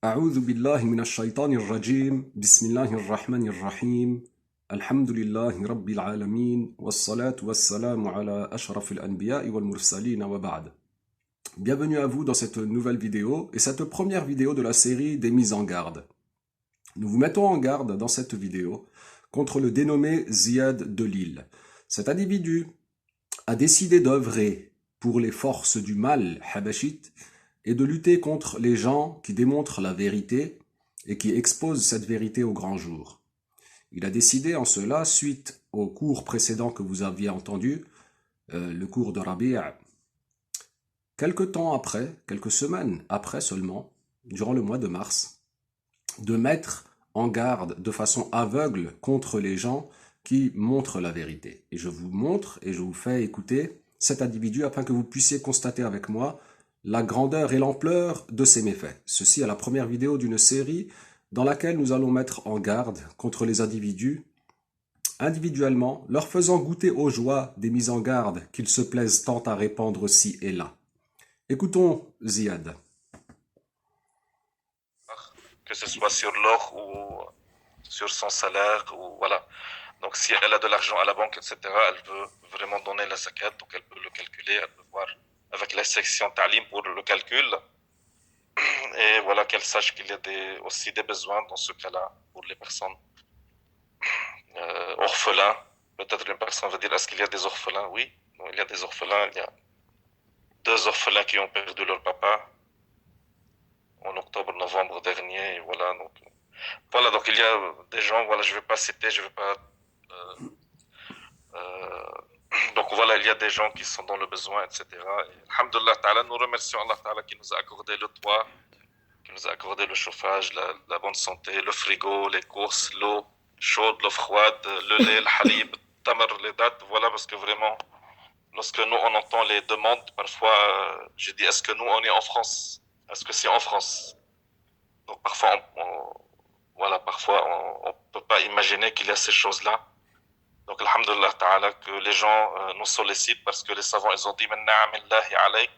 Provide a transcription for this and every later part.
أعوذ بالله من الشيطان الرجيم بسم الله الرحمن الرحيم الحمد لله رب العالمين والصلاة والسلام على أشرف الأنبياء والمرسلين وبعد. Bienvenue à vous dans cette nouvelle vidéo et cette première vidéo de la série des mises en garde. Nous vous mettons en garde dans cette vidéo contre le dénommé Ziad de Lille. Cet individu a décidé d'œuvrer pour les forces du mal habachite et de lutter contre les gens qui démontrent la vérité et qui exposent cette vérité au grand jour. Il a décidé en cela, suite au cours précédent que vous aviez entendu, le cours de Rabi'a, quelques temps après, quelques semaines après seulement, durant le mois de mars, de mettre en garde de façon aveugle contre les gens qui montrent la vérité. Et je vous montre et je vous fais écouter cet individu afin que vous puissiez constater avec moi la grandeur et l'ampleur de ces méfaits. Ceci est la première vidéo d'une série dans laquelle nous allons mettre en garde contre les individus individuellement, leur faisant goûter aux joies des mises en garde qu'ils se plaisent tant à répandre ci et là. Écoutons Ziad. Que ce soit sur l'or ou sur son salaire, ou voilà. Donc si elle a de l'argent à la banque, etc., elle veut vraiment donner la zakat, donc elle peut le calculer, elle peut voir avec la section Ta'lim pour le calcul, et voilà, qu'elle sache qu'il y a aussi des besoins dans ce cas-là pour les personnes orphelins. Peut-être une personne va dire, est-ce qu'il y a des orphelins? Oui, il y a des orphelins, il y a 2 orphelins qui ont perdu leur papa en octobre-novembre dernier, et voilà, donc il y a des gens, voilà, je vais pas citer, je vais pas. Euh, euh, donc voilà, il y a des gens qui sont dans le besoin, etc. Et, alhamdulillah ta'ala, nous remercions Allah ta'ala qui nous a accordé le toit, qui nous a accordé le chauffage, la bonne santé, le frigo, les courses, l'eau chaude, l'eau froide, le lait, le halib, tamar, les dates, voilà, parce que vraiment, lorsque nous on entend les demandes, parfois, je dis, est-ce que nous on est en France? Est-ce que c'est en France? Donc parfois, voilà, parfois on peut pas imaginer qu'il y a ces choses-là. Donc, alhamdulillah ta'ala, que les gens nous sollicitent parce que les savants, ils ont dit, min na'amillahi alayk,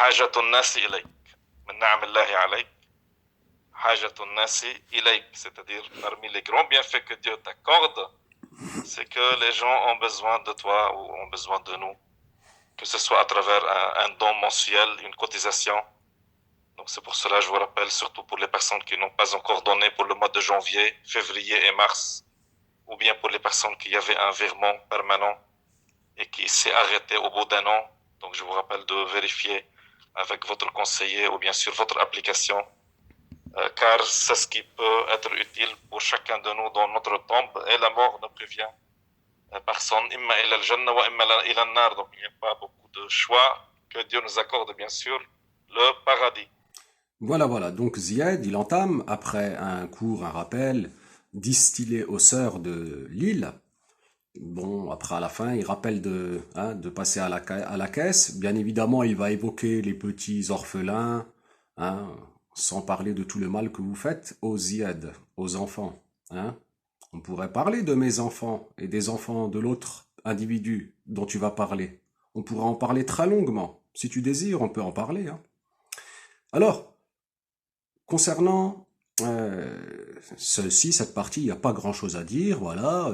hajatun nasi ilayk. Min na'amillahi alayk, hajatun nasi ilayk. C'est-à-dire, parmi les grands bienfaits que Dieu t'accorde, c'est que les gens ont besoin de toi ou ont besoin de nous. Que ce soit à travers un don mensuel, une cotisation. Donc, c'est pour cela, je vous rappelle, surtout pour les personnes qui n'ont pas encore donné pour le mois de janvier, février et mars, ou bien pour les personnes qui avaient un virement permanent et qui s'est arrêté au bout d'un an. Donc, je vous rappelle de vérifier avec votre conseiller ou bien sur votre application, car c'est ce qui peut être utile pour chacun de nous dans notre tombe, et la mort ne prévient personne. Imma ila al-jannah wa imma ila an-nar. Donc, il n'y a pas beaucoup de choix. Que Dieu nous accorde, bien sûr, le paradis. Voilà. Donc Ziad, il entame, après un cours, un rappel, distillé aux sœurs de Lille. Bon, après, à la fin, il rappelle de passer à la caisse. Bien évidemment, il va évoquer les petits orphelins, hein, sans parler de tout le mal que vous faites aux Ziad, aux enfants. Hein. On pourrait parler de mes enfants et des enfants de l'autre individu dont tu vas parler. On pourrait en parler très longuement. Si tu désires, on peut en parler. Hein. Alors, concernant cette partie, il n'y a pas grand-chose à dire. Voilà,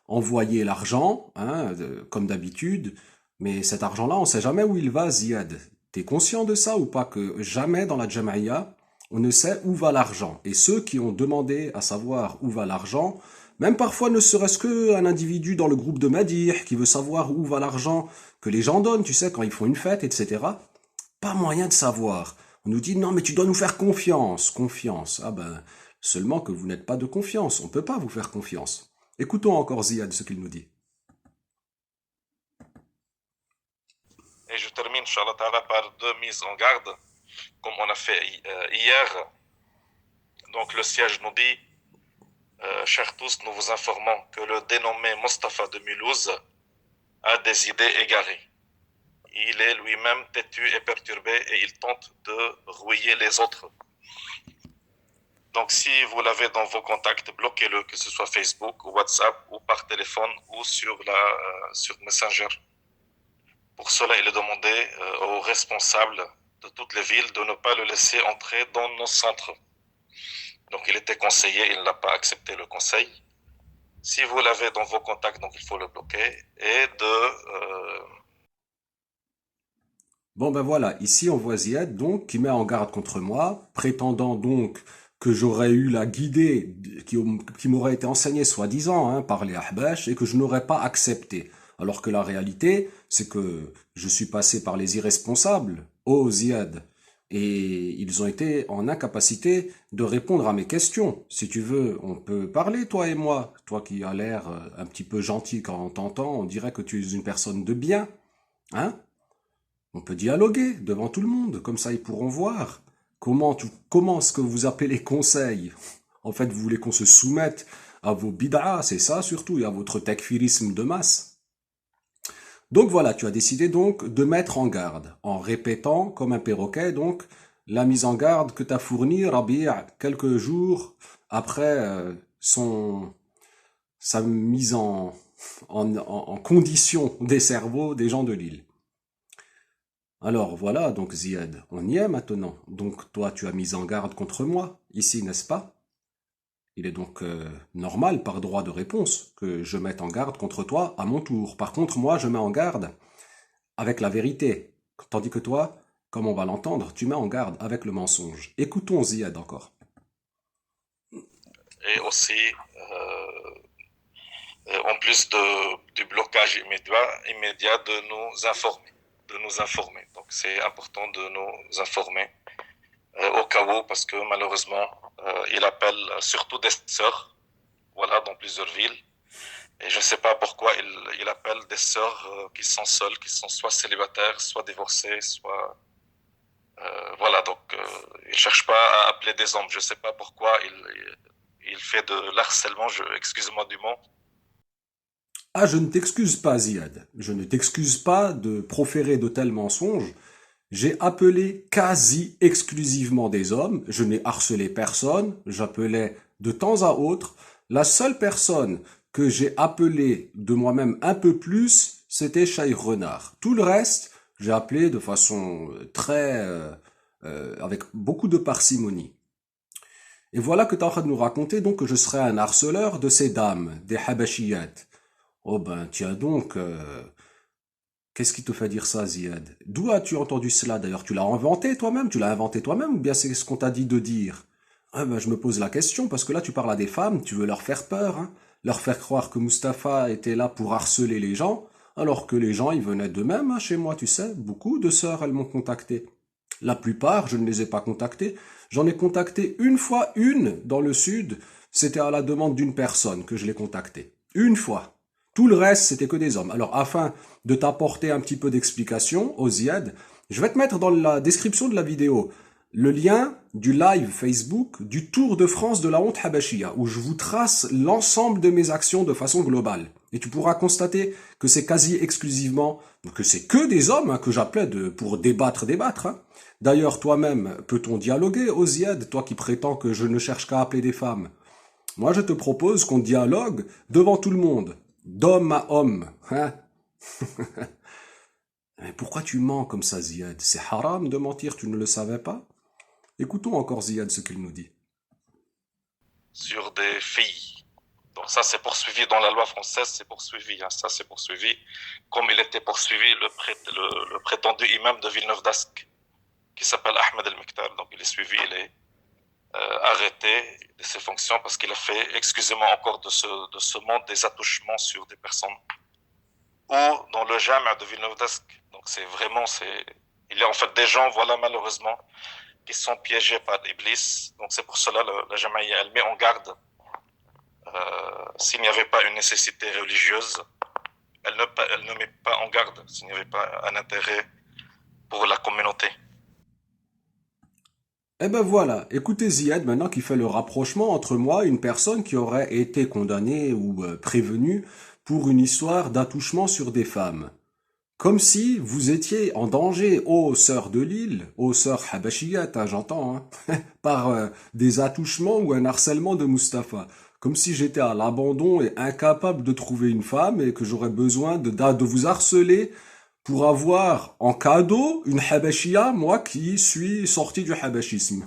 envoyer l'argent, hein, comme d'habitude, mais cet argent-là, on ne sait jamais où il va, Ziad. T'es conscient de ça ou pas, que jamais dans la Jamaïa, on ne sait où va l'argent. Et ceux qui ont demandé à savoir où va l'argent, même parfois ne serait-ce qu'un individu dans le groupe de Madir qui veut savoir où va l'argent que les gens donnent, tu sais, quand ils font une fête, etc. Pas moyen de savoir. On nous dit non mais tu dois nous faire confiance. Confiance. Ah ben, seulement que vous n'êtes pas de confiance. On ne peut pas vous faire confiance. Écoutons encore Ziad ce qu'il nous dit. Et je termine, Inch'Allah ta'ala, par 2 mises en garde, comme on a fait hier. Donc, le siège nous dit, chers tous, nous vous informons que le dénommé Mustapha de Mulhouse a des idées égarées. Il est lui-même têtu et perturbé et il tente de rouiller les autres. Donc, si vous l'avez dans vos contacts, bloquez-le, que ce soit Facebook ou WhatsApp ou par téléphone ou sur Messenger. Pour cela, il est demandé aux responsables de toutes les villes de ne pas le laisser entrer dans nos centres. Donc il était conseillé, il n'a pas accepté le conseil. Si vous l'avez dans vos contacts, donc il faut le bloquer et Bon ben voilà, ici on voit Ziad donc qui met en garde contre moi, prétendant donc que j'aurais eu la guidée qui m'aurait été enseignée soi-disant par les Ahbash et que je n'aurais pas accepté. Alors que la réalité, c'est que je suis passé par les irresponsables, ô Ziad, et ils ont été en incapacité de répondre à mes questions. Si tu veux, on peut parler, toi et moi. Toi qui as l'air un petit peu gentil quand on t'entend, on dirait que tu es une personne de bien, hein? On peut dialoguer devant tout le monde, comme ça ils pourront voir comment ce que vous appelez conseil. En fait, vous voulez qu'on se soumette à vos bid'as, c'est ça surtout, et à votre takfirisme de masse. Donc voilà, tu as décidé donc de mettre en garde, en répétant comme un perroquet donc la mise en garde que t'a fournie Rabi' quelques jours après sa mise en condition des cerveaux des gens de l'île. Alors voilà, donc Ziad, on y est maintenant. Donc toi, tu as mis en garde contre moi, ici, n'est-ce pas? Il est donc normal, par droit de réponse, que je mette en garde contre toi à mon tour. Par contre, moi, je mets en garde avec la vérité. Tandis que toi, comme on va l'entendre, tu mets en garde avec le mensonge. Écoutons Ziad encore. et aussi en plus du blocage immédiat de nous informer, Donc c'est important de nous informer au cas où, parce que malheureusement, il appelle surtout des sœurs, voilà, dans plusieurs villes. Et je ne sais pas pourquoi il appelle des sœurs qui sont seules, qui sont soit célibataires, soit divorcées, soit voilà. Donc il cherche pas à appeler des hommes. Je ne sais pas pourquoi il fait de l'harcèlement. Excusez-moi du mot. Ah, je ne t'excuse pas, Ziad. Je ne t'excuse pas de proférer de tels mensonges. J'ai appelé quasi exclusivement des hommes, je n'ai harcelé personne, j'appelais de temps à autre. La seule personne que j'ai appelée de moi-même un peu plus, c'était Cheikh Renard. Tout le reste, j'ai appelé de façon avec beaucoup de parcimonie. Et voilà que tu es en train de nous raconter donc que je serais un harceleur de ces dames, des Habashiyat. Oh ben tiens donc, qu'est-ce qui te fait dire ça, Ziad? D'où as-tu entendu cela d'ailleurs? Tu l'as inventé toi-même? Tu l'as inventé toi-même ou bien c'est ce qu'on t'a dit de dire? Ah ben, je me pose la question parce que là tu parles à des femmes, tu veux leur faire peur, hein? Leur faire croire que Mustapha était là pour harceler les gens, alors que les gens ils venaient d'eux-mêmes hein, chez moi, tu sais. Beaucoup de sœurs elles m'ont contacté. La plupart, je ne les ai pas contactées. J'en ai contacté une fois une dans le sud. C'était à la demande d'une personne que je l'ai contactée. Une fois. Tout le reste, c'était que des hommes. Alors, afin de t'apporter un petit peu d'explication, Oziad, je vais te mettre dans la description de la vidéo le lien du live Facebook du Tour de France de la honte habashia, où je vous trace l'ensemble de mes actions de façon globale. Et tu pourras constater que c'est quasi exclusivement, que c'est que des hommes hein, que j'appelais pour débattre. Hein. D'ailleurs, toi-même, peut-on dialoguer, Oziad, toi qui prétends que je ne cherche qu'à appeler des femmes? Moi, je te propose qu'on dialogue devant tout le monde, d'homme à homme. Hein. Mais pourquoi tu mens comme ça, Ziad? C'est haram de mentir, tu ne le savais pas? Écoutons encore Ziad ce qu'il nous dit. Sur des filles. Donc ça, c'est poursuivi dans la loi française, c'est poursuivi. Hein, ça, c'est poursuivi. Comme il était poursuivi le prétendu imam de Villeneuve-d'Ascq, qui s'appelle Ahmed El-Mektar. Donc il est suivi, il est arrêté de ses fonctions parce qu'il a fait, excusez-moi encore de ce monde, des attouchements sur des personnes. Ou dans le Jama de Villeneuve-d'Ascq. Donc c'est vraiment, il y a en fait des gens, voilà, malheureusement, qui sont piégés par Iblis. Donc c'est pour cela la Jamaïa, elle met en garde. S'il n'y avait pas une nécessité religieuse, elle ne met pas en garde s'il n'y avait pas un intérêt pour la communauté. Eh ben voilà, écoutez Ziad maintenant qui fait le rapprochement entre moi et une personne qui aurait été condamnée ou prévenue pour une histoire d'attouchement sur des femmes. Comme si vous étiez en danger, ô sœurs de l'île, ô sœurs habashiyat, hein, j'entends, hein, par des attouchements ou un harcèlement de Mustapha. Comme si j'étais à l'abandon et incapable de trouver une femme et que j'aurais besoin de vous harceler pour avoir en cadeau une habashia, moi qui suis sorti du habashisme.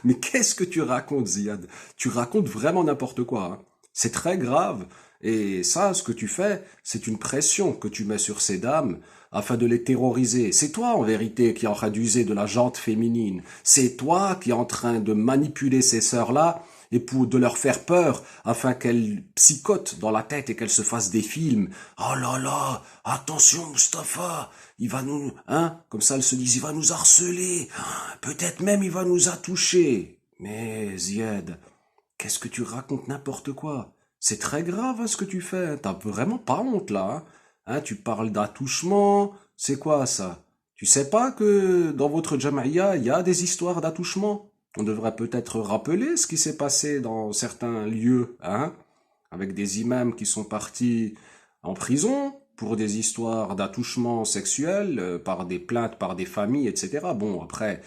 Mais qu'est-ce que tu racontes, Ziad? Tu racontes vraiment n'importe quoi, hein. C'est très grave. Et ça, ce que tu fais, c'est une pression que tu mets sur ces dames afin de les terroriser. C'est toi, en vérité, qui es en train d'user de la jante féminine. C'est toi qui es en train de manipuler ces sœurs-là et pour de leur faire peur afin qu'elles psychotent dans la tête et qu'elles se fassent des films. Oh là là, attention Mustapha, il va nous, hein, comme ça elles se disent, il va nous harceler, peut-être même il va nous attoucher. Mais Ziad, qu'est-ce que tu racontes n'importe quoi? C'est très grave hein, ce que tu fais. T'as vraiment pas honte là. Hein, tu parles d'attouchement. C'est quoi ça? Tu sais pas que dans votre Jamaïa, il y a des histoires d'attouchement? On devrait peut-être rappeler ce qui s'est passé dans certains lieux, hein, avec des imams qui sont partis en prison pour des histoires d'attouchement sexuel, par des plaintes, par des familles, etc. Bon, après,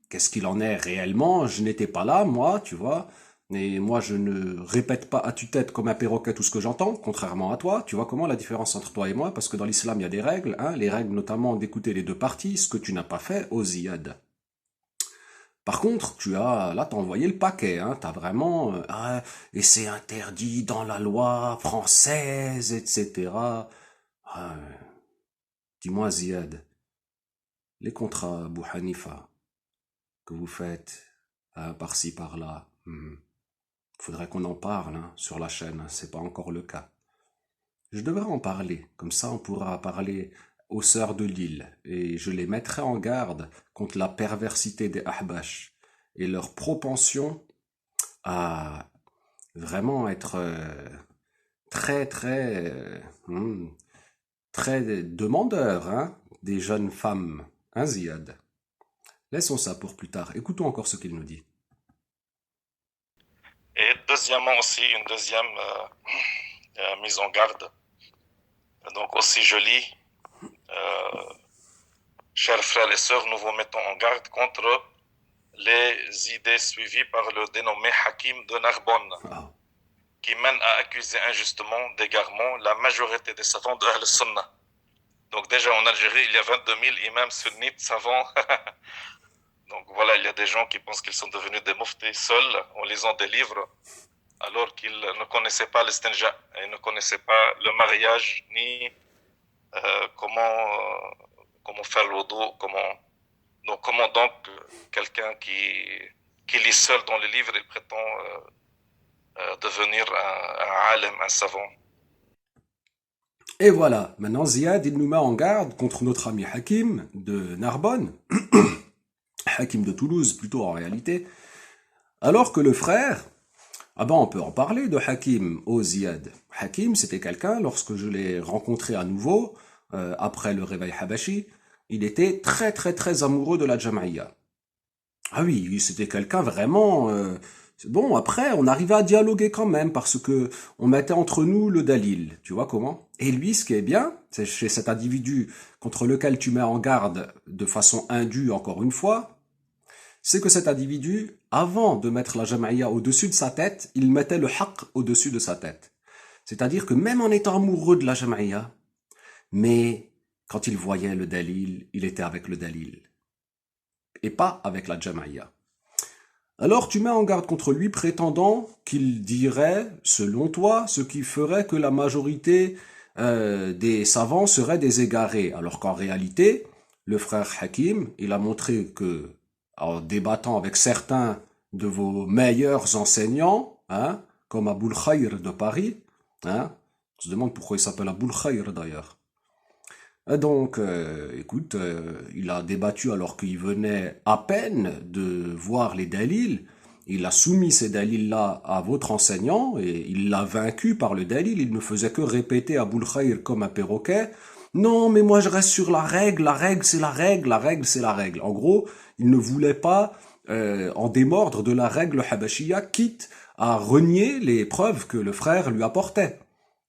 qu'est-ce qu'il en est réellement? Je n'étais pas là, moi, tu vois. Et moi, je ne répète pas à tue-tête comme un perroquet tout ce que j'entends, contrairement à toi. Tu vois comment la différence entre toi et moi? Parce que dans l'islam, il y a des règles, hein, les règles notamment d'écouter les deux parties, ce que tu n'as pas fait aux Ziyad. Par contre, là, t'as envoyé le paquet, hein, t'as vraiment, ah, et c'est interdit dans la loi française, etc. Ah, dis-moi, Ziyad, les contrats Abu Hanifa que vous faites, hein, par-ci, par-là, faudrait qu'on en parle, hein, sur la chaîne, hein, c'est pas encore le cas. Je devrais en parler, comme ça on pourra parler aux sœurs de l'île, et je les mettrai en garde contre la perversité des Ahbash et leur propension à vraiment être très très très demandeurs, hein, des jeunes femmes, hein, Ziad. Laissons ça pour plus tard. Écoutons encore ce qu'il nous dit. Et deuxièmement aussi, une deuxième mise en garde. Donc aussi je lis, chers frères et sœurs, nous vous mettons en garde contre les idées suivies par le dénommé Hakim de Narbonne, qui mène à accuser injustement d'égarement la majorité des savants de Ahl-Sunnah. Donc déjà en Algérie, il y a 22 000 imams sunnites savants. Donc voilà, il y a des gens qui pensent qu'ils sont devenus des muftis seuls en lisant des livres, alors qu'ils ne connaissaient pas l'istinja, et ne connaissaient pas le mariage, ni comment faire le wudu, comment donc quelqu'un qui lit seul dans les livres, il prétend devenir un alim, un savant. Et voilà, maintenant Ziad, il nous met en garde contre notre ami Hakim de Narbonne, Hakim de Toulouse plutôt en réalité, alors que le frère, ah ben on peut en parler de Hakim au Ziad. Hakim, c'était quelqu'un, lorsque je l'ai rencontré à nouveau, après le réveil Habashi, il était très très très amoureux de la Jamaïa. Ah oui, c'était quelqu'un vraiment... Bon, après, on arrivait à dialoguer quand même, parce que on mettait entre nous le dalil, tu vois comment? Et lui, ce qui est bien, c'est chez cet individu contre lequel tu mets en garde de façon indue, encore une fois, c'est que cet individu, avant de mettre la Jamaïa au-dessus de sa tête, il mettait le haqq au-dessus de sa tête. C'est-à-dire que même en étant amoureux de la Jamaïa, mais quand il voyait le dalil, il était avec le dalil. Et pas avec la Jamaïa. Alors tu mets en garde contre lui prétendant qu'il dirait, selon toi, ce qui ferait que la majorité des savants seraient des égarés. Alors qu'en réalité, le frère Hakim, il a montré que, en débattant avec certains de vos meilleurs enseignants, hein, comme Aboul Khayr de Paris, hein, on se demande pourquoi il s'appelle Aboul Khayr d'ailleurs. Et donc, écoute, il a débattu alors qu'il venait à peine de voir les dalils. Il a soumis ces dalils-là à votre enseignant et il l'a vaincu par le dalil. Il ne faisait que répéter Aboul Khayr comme un perroquet. Non, mais moi je reste sur la règle c'est la règle, la règle c'est la règle. En gros, il ne voulait pas en démordre de la règle habashia, quitte à renier les preuves que le frère lui apportait.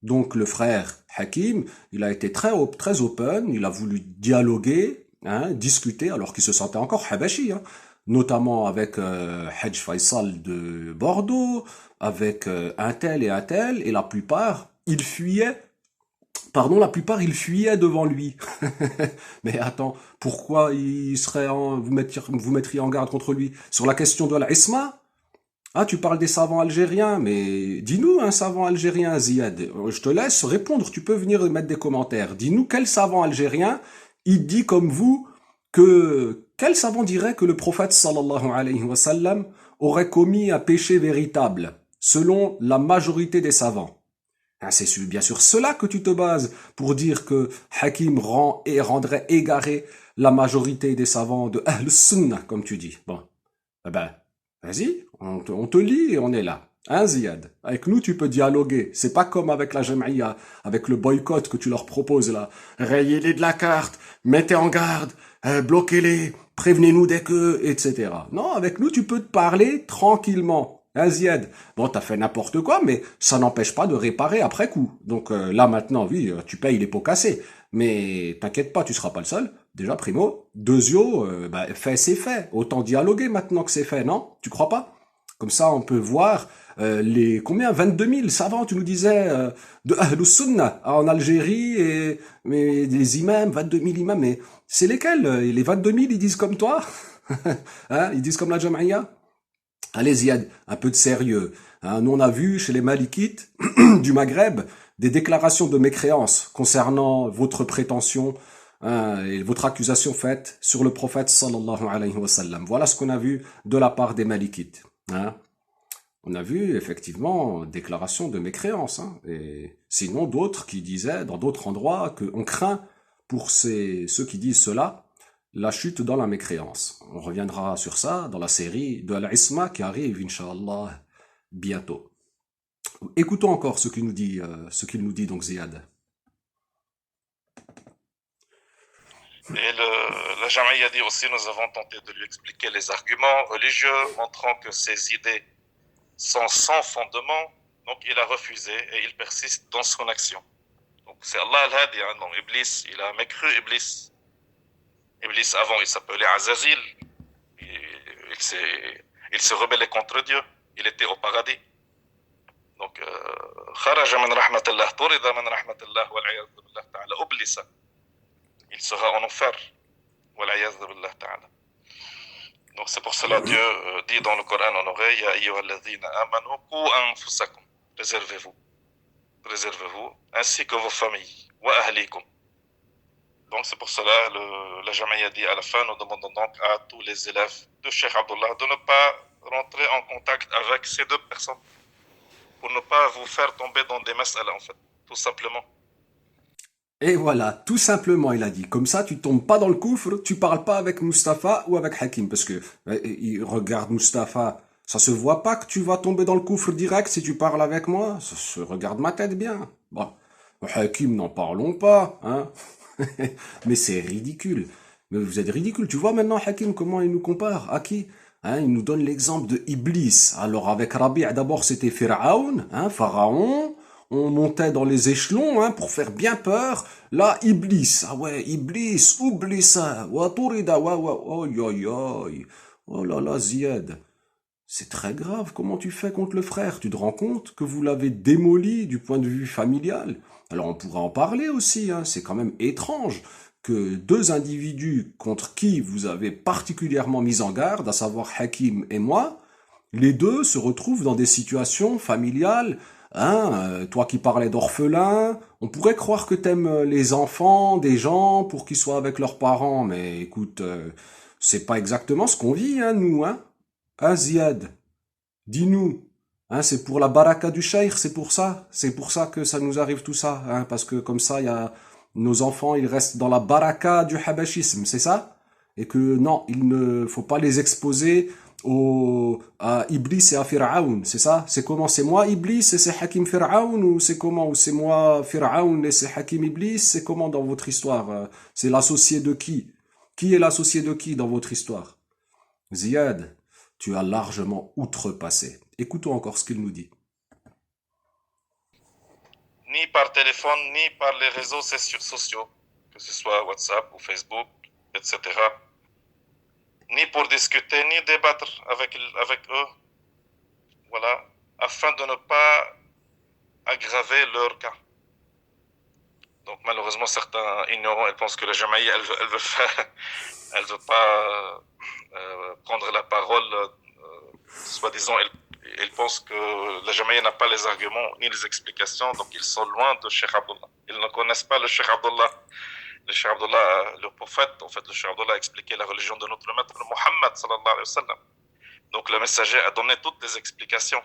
Donc le frère Hakim, il a été très open, il a voulu dialoguer, hein, discuter, alors qu'il se sentait encore habashi, hein, notamment avec Hajj Faisal de Bordeaux, avec un tel, et la plupart, ils fuyaient Pardon, la plupart, ils fuyaient devant lui. Mais attends, pourquoi vous mettriez en garde contre lui? Sur la question de l'isma? Ah, tu parles des savants algériens, mais dis-nous un savant algérien, Ziad. Je te laisse répondre, tu peux venir mettre des commentaires. Dis-nous quel savant algérien, il dit comme vous que... Quel savant dirait que le prophète sallallahu alayhi wa sallam aurait commis un péché véritable, selon la majorité des savants? Ah, c'est bien sûr cela que tu te bases pour dire que Hakim rend et rendrait égaré la majorité des savants de Ahl Sunnah, comme tu dis. Bon, eh ben, vas-y, on te lit et on est là. Hein, Ziad? Avec nous, tu peux dialoguer. C'est pas comme avec la Jamaïa, avec le boycott que tu leur proposes là. Rayez-les de la carte, mettez en garde, bloquez-les, prévenez-nous dès que, etc. Non, avec nous, tu peux te parler tranquillement. Hein, Ziad? Bon, t'as fait n'importe quoi, mais ça n'empêche pas de réparer après coup. Donc là, maintenant, oui, tu payes les pots cassés. Mais t'inquiète pas, tu seras pas le seul. Déjà, primo. Deuxio, bah, fait, c'est fait. Autant dialoguer maintenant que c'est fait, non? Tu crois pas? Comme ça, on peut voir les... Combien? 22 000 savants, tu nous disais, de Ahlus Sunnah en Algérie, et mais des imams, 22 000 imams, mais c'est lesquels? Les 22 000, ils disent comme toi? Hein? Ils disent comme la Jamaïa? Allez, Ziad, un peu de sérieux. Hein, nous, on a vu chez les Malikites du Maghreb des déclarations de mécréance concernant votre prétention et votre accusation faite sur le prophète sallallahu alayhi wa sallam. Voilà ce qu'on a vu de la part des Malikites. Hein. On a vu effectivement déclaration de mécréance. Hein, et sinon d'autres qui disaient dans d'autres endroits qu'on craint pour ceux qui disent cela la chute dans la mécréance. On reviendra sur ça dans la série de Al-Isma qui arrive, Inch'Allah, bientôt. Écoutons encore ce qu'il nous dit donc Ziad. Et la Jamaïa dit aussi, nous avons tenté de lui expliquer les arguments religieux, montrant que ses idées sont sans fondement, donc il a refusé et il persiste dans son action. Donc c'est Allah al-Hadi, hein, non, Iblis, il a mécru Iblis. Iblis avant il s'appelait Azazil, il s'est rebellé contre Dieu, il était au paradis. Donc, kharaja min rahmatillah, turida min rahmatillah, wal-'iyadhu billah ta'ala, ublisa. Il sera en enfer, wal-'iyadhu billah ta'ala. Donc c'est pour cela Dieu dit dans le Coran en oreille, Ya ayyuhalladhina amanu, qu anfusakum, préservez-vous, ainsi que vos familles, wa ahlikum. Donc c'est pour cela, la Jamaïa dit à la fin, nous demandons donc à tous les élèves de Cheikh Abdullah de ne pas rentrer en contact avec ces deux personnes, pour ne pas vous faire tomber dans des mas'ala en fait, tout simplement. Et voilà, tout simplement, il a dit. Comme ça, tu tombes pas dans le coufre, tu parles pas avec Mustapha ou avec Hakim, parce que il regarde Mustapha, ça se voit pas que tu vas tomber dans le coufre direct si tu parles avec moi. Ça se regarde ma tête bien. Bon, Hakim, n'en parlons pas, hein. Mais c'est ridicule. Mais vous êtes ridicule. Tu vois maintenant Hakim comment il nous compare à qui? Hein, il nous donne l'exemple de Iblis. Alors avec Rabi' d'abord c'était Pharaon, hein, Pharaon. On montait dans les échelons hein, pour faire bien peur. Là, Iblis. Ah ouais, Iblis, Oublissa, Waturida, oi, oi, oi. Oh là là, Ziad. C'est très grave, comment tu fais contre le frère? Tu te rends compte que vous l'avez démoli du point de vue familial? Alors on pourra en parler aussi, hein. C'est quand même étrange que deux individus contre qui vous avez particulièrement mis en garde, à savoir Hakim et moi, les deux se retrouvent dans des situations familiales. Hein, toi qui parlais d'orphelins, on pourrait croire que t'aimes les enfants des gens pour qu'ils soient avec leurs parents, mais écoute, c'est pas exactement ce qu'on vit, hein, nous, hein? Ah, Ziad, dis-nous, hein, c'est pour la baraka du cheikh, c'est pour ça que ça nous arrive tout ça, hein, parce que comme ça, il y a nos enfants, ils restent dans la baraka du habashisme, c'est ça? Et que non, il ne faut pas les exposer à Iblis et à Pharaon, c'est ça? C'est comment? C'est moi Iblis et c'est Hakim Pharaon ou c'est comment? Ou c'est moi Pharaon et c'est Hakim Iblis? C'est comment dans votre histoire? C'est l'associé de qui? Qui est l'associé de qui dans votre histoire? Ziad, tu as largement outrepassé. Écoutons encore ce qu'il nous dit. Ni par téléphone, ni par les réseaux sociaux, que ce soit WhatsApp ou Facebook, etc. Ni pour discuter, ni débattre avec eux, voilà, afin de ne pas aggraver leur cas. malheureusement, certains ignorants, ils pensent que la Jamaïa, elle veut faire, elle veut pas prendre la parole, soi-disant, ils pensent que la Jamaïa n'a pas les arguments ni les explications, donc ils sont loin de Cheikh Abdullah. Ils ne connaissent pas le Cheikh Abdullah. Le Cheikh Abdullah, le prophète, en fait, le Cheikh Abdullah a expliqué la religion de notre maître Mohammed, sallallahu alayhi wa sallam. Donc le messager a donné toutes les explications.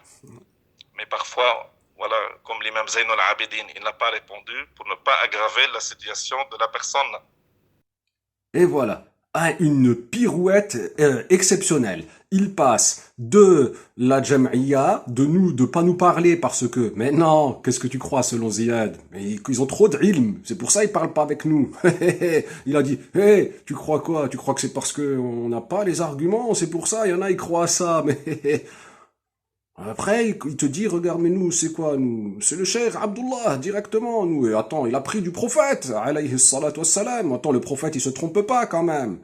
Mais parfois, voilà, comme l'imam Zayn al-Abidin, il n'a pas répondu pour ne pas aggraver la situation de la personne. Et voilà, une pirouette exceptionnelle. Il passe de la Jam'iyya, de nous, de pas nous parler parce que, mais non, qu'est-ce que tu crois selon Ziyad? Mais ils ont trop d'ilm, c'est pour ça ils parlent pas avec nous. Il a dit, hé, tu crois quoi? Tu crois que c'est parce que on n'a pas les arguments? C'est pour ça, il y en a, ils croient à ça, mais après, il te dit, regarde, mais nous, c'est quoi, nous? C'est le cheikh Abdullah, directement, nous. Et attends, il a pris du prophète, alayhi salatu wassalam. Attends, le prophète, il se trompe pas, quand même.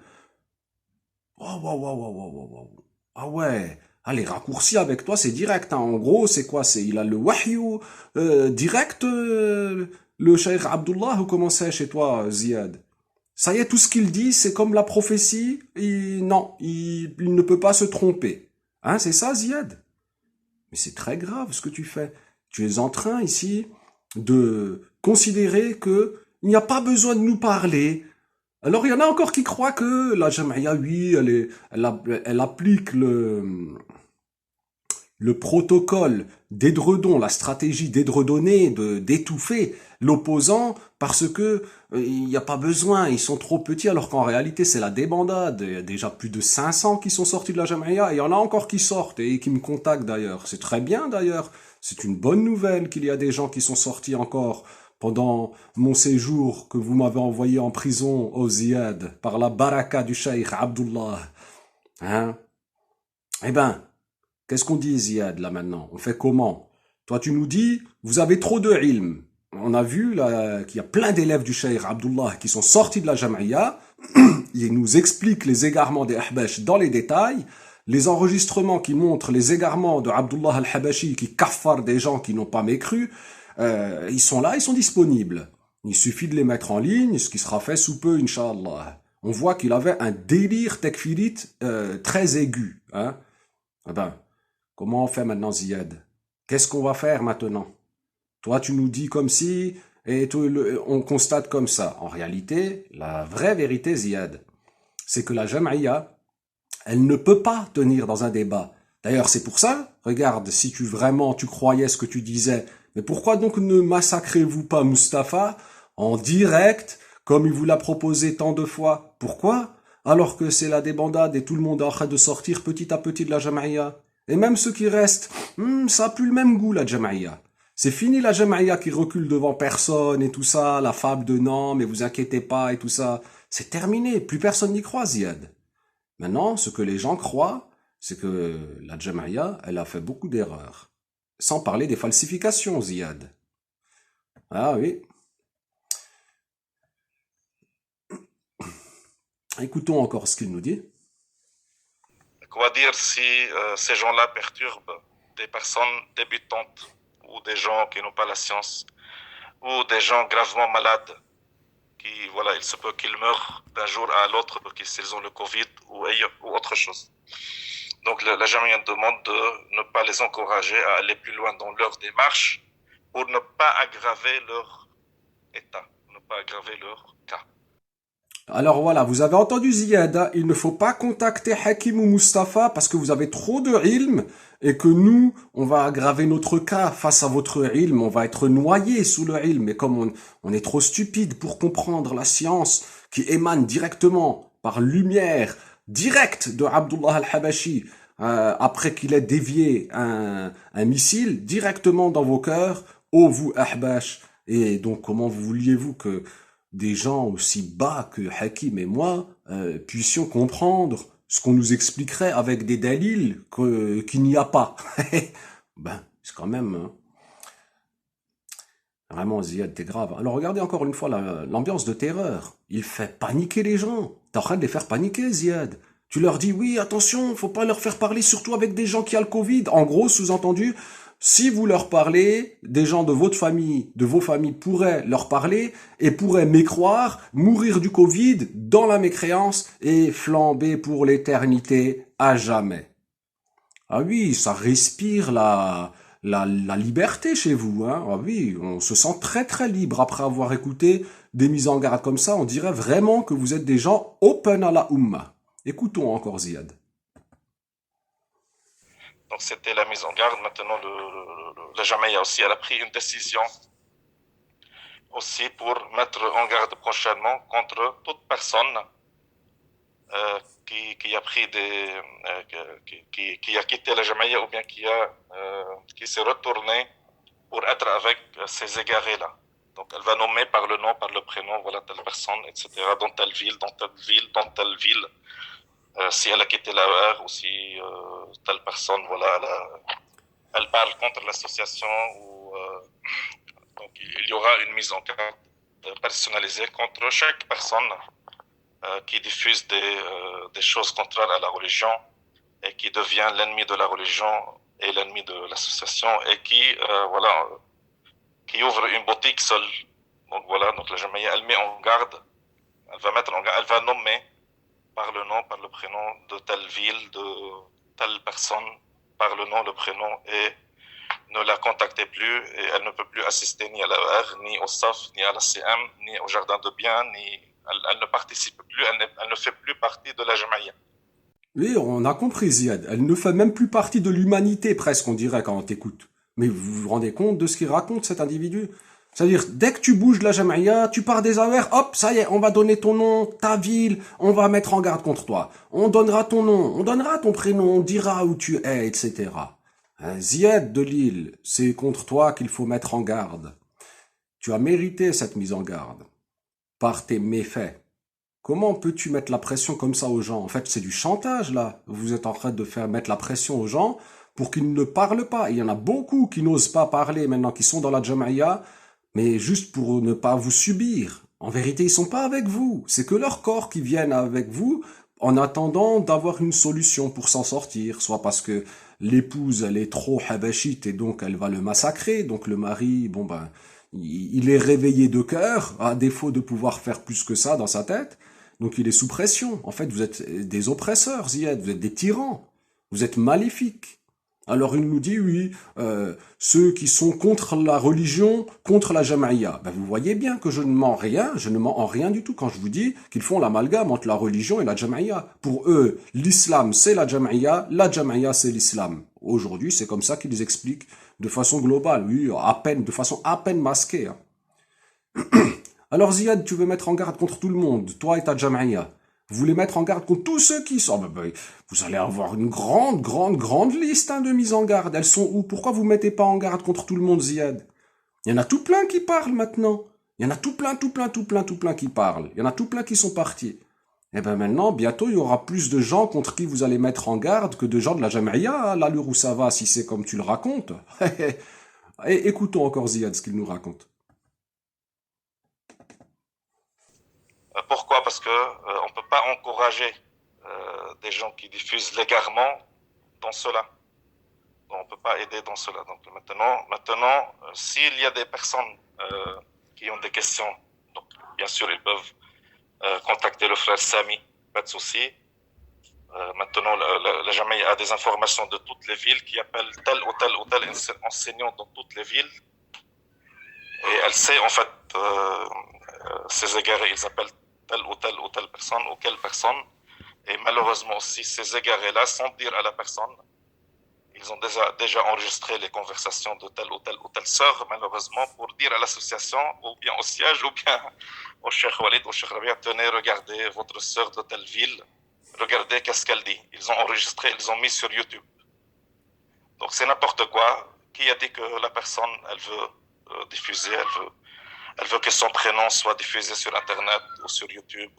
Oh, wow, wow, wow, wow, wow, wow. Ah ouais. Ah, les raccourcis avec toi, c'est direct, hein. En gros, c'est quoi? Il a le wahyu, direct, le cheikh Abdullah, ou comment c'est chez toi, Ziad? Ça y est, tout ce qu'il dit, c'est comme la prophétie. Non, il ne peut pas se tromper. Hein, c'est ça, Ziad? Mais c'est très grave ce que tu fais. Tu es en train ici de considérer que il n'y a pas besoin de nous parler. Alors il y en a encore qui croient que la Jam'iyya, oui, elle applique le protocole d'Edredon, la stratégie d'Edredonner, d'étouffer l'opposant parce que il n'y a pas besoin, ils sont trop petits, alors qu'en réalité c'est la débandade. Il y a déjà plus de 500 qui sont sortis de la Jam'iyya, et il y en a encore qui sortent et qui me contactent d'ailleurs. C'est très bien d'ailleurs, c'est une bonne nouvelle qu'il y a des gens qui sont sortis encore pendant mon séjour que vous m'avez envoyé en prison au Ziyad par la baraka du Cheikh Abdullah. Hein? Eh ben, qu'est-ce qu'on dit, Ziyad, là, maintenant? On fait comment? Toi, tu nous dis, vous avez trop de ilm. On a vu, là, qu'il y a plein d'élèves du Cheikh Abdullah qui sont sortis de la Jam'iyya. Il nous explique les égarements des Ahbash dans les détails. Les enregistrements qui montrent les égarements de Abdullah al-Habashi qui kaffar des gens qui n'ont pas mécru. Ils sont là, ils sont disponibles. Il suffit de les mettre en ligne, ce qui sera fait sous peu, Inch'Allah. On voit qu'il avait un délire tekfirite très aigu. Hein? Eh ben, comment on fait maintenant, Ziyad? Qu'est-ce qu'on va faire maintenant? Toi, tu nous dis comme si, et on constate comme ça. En réalité, la vraie vérité, Ziyad, c'est que la Jam'iyya, elle ne peut pas tenir dans un débat. D'ailleurs, c'est pour ça, regarde, si tu croyais ce que tu disais, mais pourquoi donc ne massacrez-vous pas Mustapha en direct, comme il vous l'a proposé tant de fois? Pourquoi? Alors que c'est la débandade et tout le monde est en train de sortir petit à petit de la Jam'iyya. Et même ceux qui restent, ça a plus le même goût, la Jam'iyya. C'est fini la Jam'iyya qui recule devant personne et tout ça, la fable de non, mais vous inquiétez pas et tout ça. C'est terminé, plus personne n'y croit, Ziad. Maintenant, ce que les gens croient, c'est que la Jam'iyya, elle a fait beaucoup d'erreurs. Sans parler des falsifications, Ziad. Ah oui. Écoutons encore ce qu'il nous dit. Quoi dire si ces gens-là perturbent des personnes débutantes ou des gens qui n'ont pas la science ou des gens gravement malades qui, voilà, il se peut qu'ils meurent d'un jour à l'autre s'ils ont le Covid ou autre chose. Donc la Jam'iyya demande de ne pas les encourager à aller plus loin dans leur démarche pour ne pas aggraver leur état, ne pas aggraver leur cas. Alors voilà, vous avez entendu Ziyad, hein, il ne faut pas contacter Hakim ou Mustafa parce que vous avez trop de ilm et que nous, on va aggraver notre cas face à votre ilm, on va être noyé sous le ilm. Mais comme on est trop stupide pour comprendre la science qui émane directement par lumière directe de Abdullah al-Habashi, après qu'il ait dévié un missile directement dans vos cœurs, ô vous Ahbash. Et donc comment vouliez-vous que des gens aussi bas que Hakim et moi puissions comprendre ce qu'on nous expliquerait avec des dalils qu'il n'y a pas. Ben, c'est quand même... Hein. Vraiment, Ziad, t'es grave. Alors regardez encore une fois l'ambiance de terreur. Il fait paniquer les gens. T'es en train de les faire paniquer, Ziad. Tu leur dis, oui, attention, faut pas leur faire parler, surtout avec des gens qui ont le Covid. En gros, sous-entendu, Si vous leur parlez, des gens de votre famille, de vos familles pourraient leur parler et pourraient mécroire, mourir du Covid dans la mécréance et flamber pour l'éternité à jamais. Ah oui, ça respire la liberté chez vous, hein. Ah oui, on se sent très très libre après avoir écouté des mises en garde comme ça. On dirait vraiment que vous êtes des gens open à la Ummah. Écoutons encore Ziad. Donc c'était la mise en garde. Maintenant, la Jamaïa aussi, elle a pris une décision aussi pour mettre en garde prochainement contre toute personne qui a pris qui a quitté la Jamaïa ou bien qui s'est retourné pour être avec ces égarés-là. Donc elle va nommer par le nom, par le prénom, voilà telle personne, etc. Dans telle ville, dans telle ville, dans telle ville. Si elle a quitté la R ou si telle personne, voilà, elle parle contre l'association ou donc il y aura une mise en garde personnalisée contre chaque personne qui diffuse des choses contraires à la religion et qui devient l'ennemi de la religion et l'ennemi de l'association et qui ouvre une boutique seule. Donc voilà, donc la Jamaïa, elle met en garde, elle va mettre en garde, elle va nommer par le nom, par le prénom de telle ville, de telle personne, par le nom, le prénom, et ne la contactez plus, et elle ne peut plus assister ni à la R, ni au SAF, ni à la CM, ni au jardin de biens, elle ne participe plus, elle ne fait plus partie de la Jamaïa. Oui, on a compris Ziad. Elle ne fait même plus partie de l'humanité presque, on dirait, quand on t'écoute. Mais vous vous rendez compte de ce qu'il raconte cet individu? C'est-à-dire, dès que tu bouges de la Jamaïa, tu pars des AER, hop, ça y est, on va donner ton nom, ta ville, on va mettre en garde contre toi. On donnera ton nom, on donnera ton prénom, on dira où tu es, etc. Ziad de Lille, c'est contre toi qu'il faut mettre en garde. Tu as mérité cette mise en garde par tes méfaits. Comment peux-tu mettre la pression comme ça aux gens? En fait, c'est du chantage, là. Vous êtes en train de faire mettre la pression aux gens pour qu'ils ne parlent pas. Il y en a beaucoup qui n'osent pas parler maintenant, qui sont dans la Jamaïa, mais juste pour ne pas vous subir. En vérité, ils sont pas avec vous. C'est que leur corps qui viennent avec vous en attendant d'avoir une solution pour s'en sortir. Soit parce que l'épouse, elle est trop habachite et donc elle va le massacrer. Donc le mari, bon ben, il est réveillé de cœur, à défaut de pouvoir faire plus que ça dans sa tête. Donc il est sous pression. En fait, vous êtes des oppresseurs, Ziad, vous êtes des tyrans, vous êtes maléfiques. Alors il nous dit, oui, ceux qui sont contre la religion, contre la Jamaïa. Ben, vous voyez bien que je ne mens rien, je ne mens en rien du tout quand je vous dis qu'ils font l'amalgame entre la religion et la Jamaïa. Pour eux, l'islam c'est la Jamaïa c'est l'islam. Aujourd'hui, c'est comme ça qu'ils expliquent de façon globale, oui, à peine, de façon à peine masquée. Hein. Alors Ziad, tu veux mettre en garde contre tout le monde, toi et ta Jamaïa. Vous voulez mettre en garde contre tous ceux qui sont... vous allez avoir une grande liste hein, de mises en garde. Elles sont où? Pourquoi vous mettez pas en garde contre tout le monde, Ziad? Il y en a tout plein qui parlent maintenant. Il y en a tout plein qui parlent. Il y en a tout plein qui sont partis. Et ben maintenant, bientôt, il y aura plus de gens contre qui vous allez mettre en garde que de gens de la Jamaïa, hein, l'allure où ça va, si c'est comme tu le racontes. Et écoutons encore Ziad ce qu'il nous raconte. Pourquoi? Parce que on peut pas encourager des gens qui diffusent légalement dans cela. Donc, on peut pas aider dans cela. Donc maintenant, s'il y a des personnes qui ont des questions, donc bien sûr ils peuvent contacter le frère Sami, pas de souci. Maintenant, la Jamaïa a des informations de toutes les villes qui appellent tel ou tel enseignant dans toutes les villes. Et elle sait en fait ces égarés, ils appellent telle ou telle personne ou quelle personne. Et malheureusement aussi, ces égarés-là, sans dire à la personne, ils ont déjà enregistré les conversations de telle ou telle sœur, malheureusement, pour dire à l'association, ou bien au siège, ou bien au Cheikh Walid, au Cheikh Rabia, tenez, regardez votre sœur de telle ville, regardez qu'est-ce qu'elle dit. Ils ont enregistré, ils ont mis sur YouTube. Donc c'est n'importe quoi. Qui a dit que la personne, elle veut diffuser, elle veut que son prénom soit diffusé sur Internet ou sur YouTube.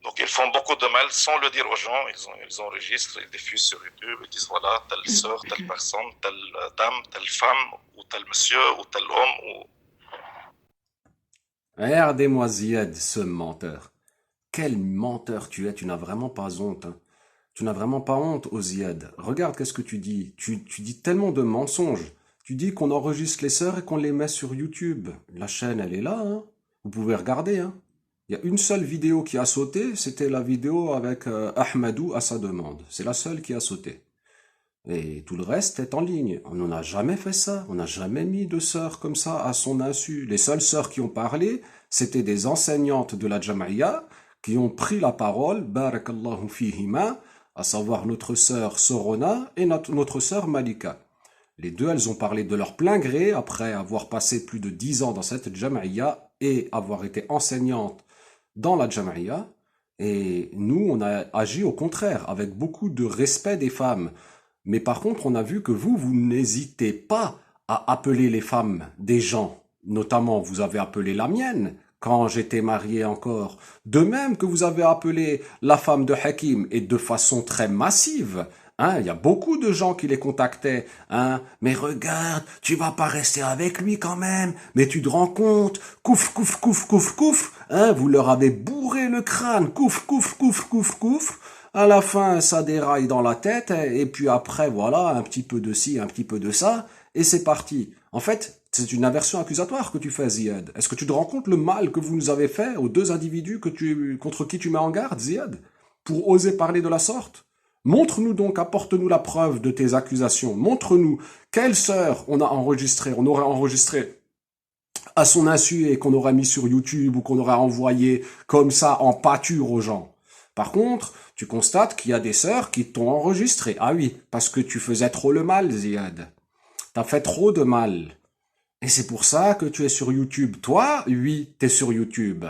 Donc ils font beaucoup de mal sans le dire aux gens. Ils enregistrent, ils diffusent sur YouTube. Ils disent voilà, telle sœur, telle personne, telle dame, telle femme, ou tel monsieur, ou tel homme. Regardez-moi Ziad, ce menteur. Quel menteur tu es, tu n'as vraiment pas honte. Hein. Tu n'as vraiment pas honte, Ziad. Regarde qu'est-ce que tu dis. Tu dis tellement de mensonges. Tu dis qu'on enregistre les sœurs et qu'on les met sur YouTube. La chaîne, elle est là, hein. Vous pouvez regarder, hein. Il y a une seule vidéo qui a sauté, c'était la vidéo avec Ahmadou à sa demande. C'est la seule qui a sauté. Et tout le reste est en ligne. On n'a jamais fait ça. On n'a jamais mis de sœurs comme ça à son insu. Les seules sœurs qui ont parlé, c'était des enseignantes de la Jamaïa qui ont pris la parole, barakallahu fihima, à savoir notre sœur Sorona et notre sœur Malika. Les deux, elles ont parlé de leur plein gré après avoir passé plus de 10 ans dans cette Jamaïa et avoir été enseignantes dans la Jamaïa. Et nous, on a agi au contraire, avec beaucoup de respect des femmes. Mais par contre, on a vu que vous n'hésitez pas à appeler les femmes des gens. Notamment, vous avez appelé la mienne quand j'étais marié encore. De même que vous avez appelé la femme de Hakim et de façon très massive. Hein, il y a beaucoup de gens qui les contactaient. Hein, mais regarde, tu vas pas rester avec lui quand même. Mais tu te rends compte, couf, couf, couf, couf, couf. Hein, vous leur avez bourré le crâne, couf, couf, couf, couf, couf. À la fin, ça déraille dans la tête, et puis après, voilà, un petit peu de ci, un petit peu de ça, et c'est parti. En fait, c'est une inversion accusatoire que tu fais, Ziad. Est-ce que tu te rends compte le mal que vous nous avez fait aux deux individus contre qui tu mets en garde, Ziad, pour oser parler de la sorte? Montre-nous donc, apporte-nous la preuve de tes accusations. Montre-nous quelle sœur on aurait enregistré à son insu et qu'on aurait mis sur YouTube ou qu'on aurait envoyé comme ça en pâture aux gens. Par contre, tu constates qu'il y a des sœurs qui t'ont enregistré. Ah oui, parce que tu faisais trop le mal, Ziad. T'as fait trop de mal. Et c'est pour ça que tu es sur YouTube. Toi, oui, t'es sur YouTube.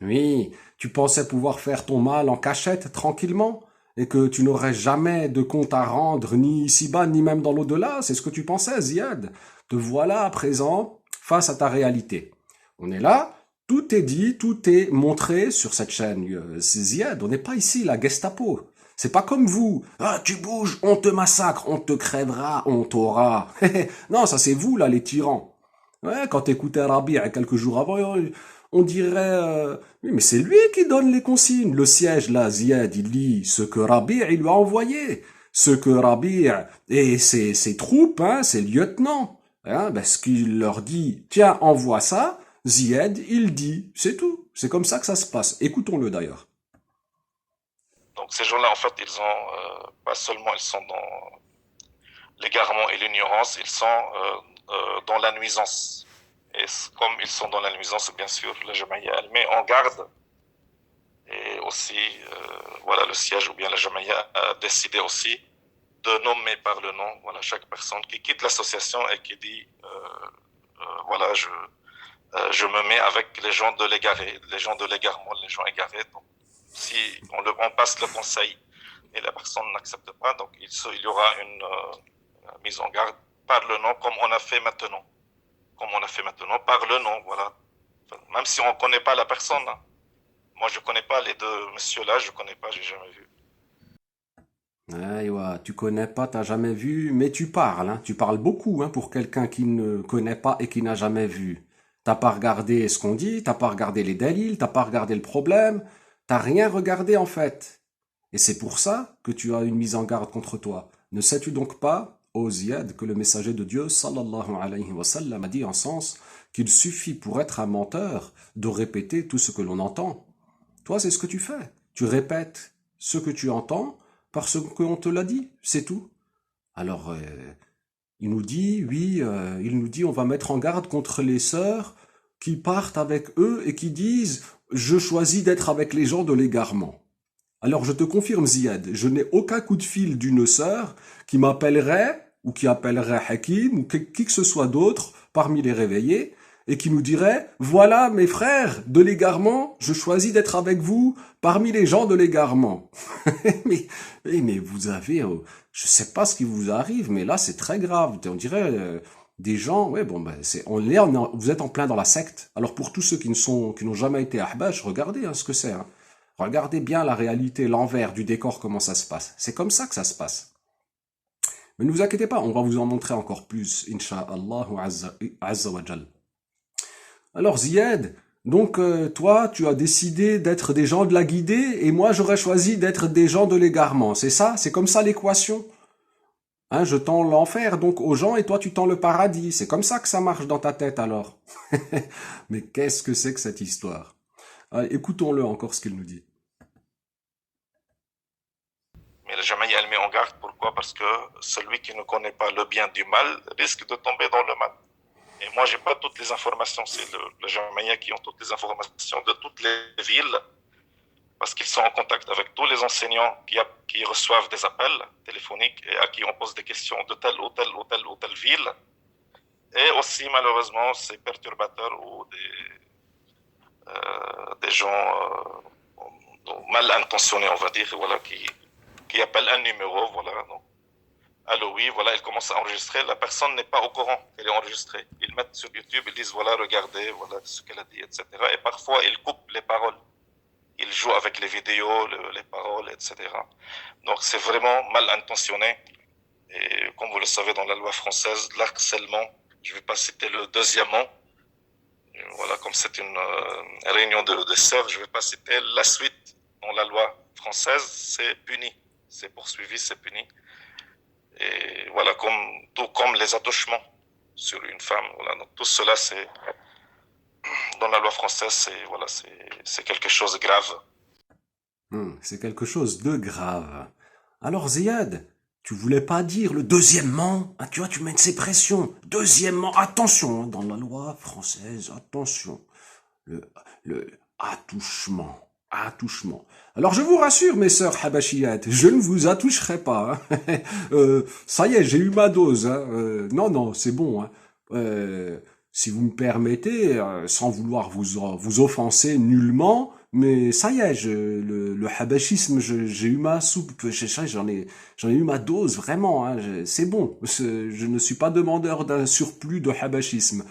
Oui, tu pensais pouvoir faire ton mal en cachette, tranquillement, et que tu n'aurais jamais de compte à rendre, ni ici-bas, ni même dans l'au-delà. C'est ce que tu pensais, Ziad. Te voilà à présent face à ta réalité. On est là. Tout est dit, tout est montré sur cette chaîne. C'est Ziad, on n'est pas ici, la Gestapo. C'est pas comme vous. Ah, tu bouges, on te massacre, on te crèvera, on t'aura. Non, ça c'est vous, là, les tyrans. Ouais, quand t'écoutais Rabi' quelques jours avant, on dirait... Oui, mais c'est lui qui donne les consignes. Le siège, là, Ziad, il lit ce que Rabi' il lui a envoyé. Ce que Rabi' et ses troupes, hein, ses lieutenants, hein, ben, ce qu'il leur dit, tiens, envoie ça. Ziad, il dit, c'est tout. C'est comme ça que ça se passe. Écoutons-le d'ailleurs. Donc ces gens-là, en fait, ils ont, pas seulement ils sont dans l'égarement et l'ignorance, ils sont dans la nuisance. Et comme ils sont dans la nuisance, bien sûr, la Jamaïa, elle met en garde. Et aussi, voilà, le siège ou bien la Jamaïa a décidé aussi de nommer par le nom, voilà, chaque personne qui quitte l'association et qui dit, voilà, je me mets avec les gens de l'égaré, les gens de l'égarement, les gens égarés. Donc, si on passe le conseil et la personne n'accepte pas, donc il y aura une mise en garde par le nom, comme on a fait maintenant. Comme on a fait maintenant, par le nom, voilà. Enfin, même si on ne connaît pas la personne. Hein. Moi, je ne connais pas les deux messieurs-là, je ne connais pas, j'ai jamais vu. Aïwa, tu connais pas, t'as jamais vu, mais tu parles, hein. Tu parles beaucoup, hein, pour quelqu'un qui ne connaît pas et qui n'a jamais vu. T'as pas regardé ce qu'on dit, t'as pas regardé les dalils, t'as pas regardé le problème, t'as rien regardé en fait. Et c'est pour ça que tu as une mise en garde contre toi. Ne sais-tu donc pas, ô Ziyad, que le messager de Dieu, sallallahu alayhi wa sallam, a dit en sens qu'il suffit pour être un menteur de répéter tout ce que l'on entend. Toi, c'est ce que tu fais. Tu répètes ce que tu entends parce qu'on te l'a dit, c'est tout. Alors, il nous dit, oui, il nous dit, on va mettre en garde contre les sœurs qui partent avec eux et qui disent, je choisis d'être avec les gens de l'égarement. Alors, je te confirme, Ziad, je n'ai aucun coup de fil d'une sœur qui m'appellerait, ou qui appellerait Hakim, ou qui que ce soit d'autre, parmi les réveillés, et qui nous dirait, voilà, mes frères de l'égarement, je choisis d'être avec vous parmi les gens de l'égarement. mais vous avez, je sais pas ce qui vous arrive, mais là, c'est très grave. On dirait des gens, ouais, bon, ben, vous êtes en plein dans la secte. Alors, pour tous ceux qui n'ont jamais été ahbash, regardez, hein, ce que c'est, hein. Regardez bien la réalité, l'envers du décor, comment ça se passe. C'est comme ça que ça se passe. Mais ne vous inquiétez pas, on va vous en montrer encore plus, insha'Allah azza wa jal. Alors Ziyad, Donc toi, tu as décidé d'être des gens de la guidée et moi j'aurais choisi d'être des gens de l'égarement. C'est ça? C'est comme ça l'équation? Hein, je tends l'enfer donc aux gens et toi tu tends le paradis. C'est comme ça que ça marche dans ta tête alors. Mais qu'est-ce que c'est que cette histoire? Écoutons-le encore ce qu'il nous dit. Mais la Jamaïa, elle met en garde. Pourquoi? Parce que celui qui ne connaît pas le bien du mal risque de tomber dans le mal. Et moi, j'ai pas toutes les informations. C'est le Jamaïa qui ont toutes les informations de toutes les villes, parce qu'ils sont en contact avec tous les enseignants qui reçoivent des appels téléphoniques et à qui on pose des questions de telle ou telle ou telle ou telle ville. Et aussi, malheureusement, ces perturbateurs ou des gens mal intentionnés, on va dire, voilà, qui appellent un numéro, voilà. Donc, allô, oui, voilà, ils commencent à enregistrer. La personne n'est pas au courant qu'elle est enregistrée. Ils mettent sur YouTube, ils disent, voilà, regardez, voilà ce qu'elle a dit, etc. Et parfois, ils coupent les paroles. Ils jouent avec les vidéos, les paroles, etc. Donc, c'est vraiment mal intentionné. Et comme vous le savez, dans la loi française, l'harcèlement, je ne vais pas citer le deuxièmement. Voilà, comme c'est une réunion de sœurs, je ne vais pas citer la suite. Dans la loi française, c'est puni. C'est poursuivi, c'est puni. Et voilà, tout comme les attouchements sur une femme. Voilà, donc tout cela, c'est dans la loi française, c'est quelque chose de grave. C'est quelque chose de grave. Alors Ziad, tu voulais pas dire le deuxièmement? Tu vois, tu mets ces pressions. Deuxièmement, attention, dans la loi française, attention. Le, le attouchement. Attouchement. Alors je vous rassure, mes sœurs habashiyates, je ne vous attoucherai pas. Hein. Ça y est, j'ai eu ma dose. Hein. Non, non, c'est bon. Hein. Si vous me permettez, sans vouloir vous offenser nullement, mais ça y est, le habashisme, j'ai eu ma soupe, j'en ai eu ma dose, vraiment. Hein. C'est bon. Je ne suis pas demandeur d'un surplus de habashisme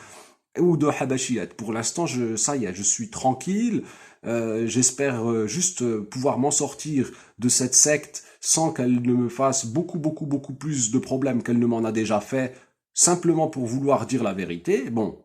ou de habashiyat. Pour l'instant, ça y est, je suis tranquille. J'espère juste pouvoir m'en sortir de cette secte sans qu'elle ne me fasse beaucoup, beaucoup, beaucoup plus de problèmes qu'elle ne m'en a déjà fait, simplement pour vouloir dire la vérité. Bon.